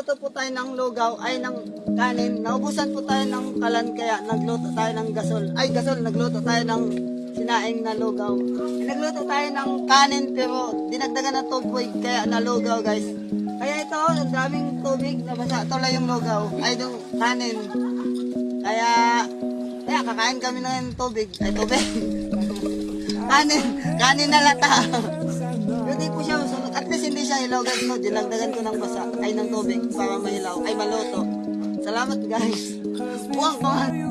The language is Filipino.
nagluto po tayo ng lugaw, ay ng kanin. Naubusan po tayo ng kalan kaya nagluto tayo ng nagluto tayo ng sinaing na lugaw. Nagluto tayo ng kanin pero dinagdagan ng tubig kaya nalugaw guys. Kaya ito, ang daming tubig, nabasa tuloy yung lugaw, ay yung kanin. Kaya kakain kami ng tubig, kanin na lata. Hindi po siya masunod, at least hindi siya hilaw guys, no? Dinagdagan ko ng basa, ay ng tubig para mahilaw, ay maluto. Salamat guys. Buwang ko.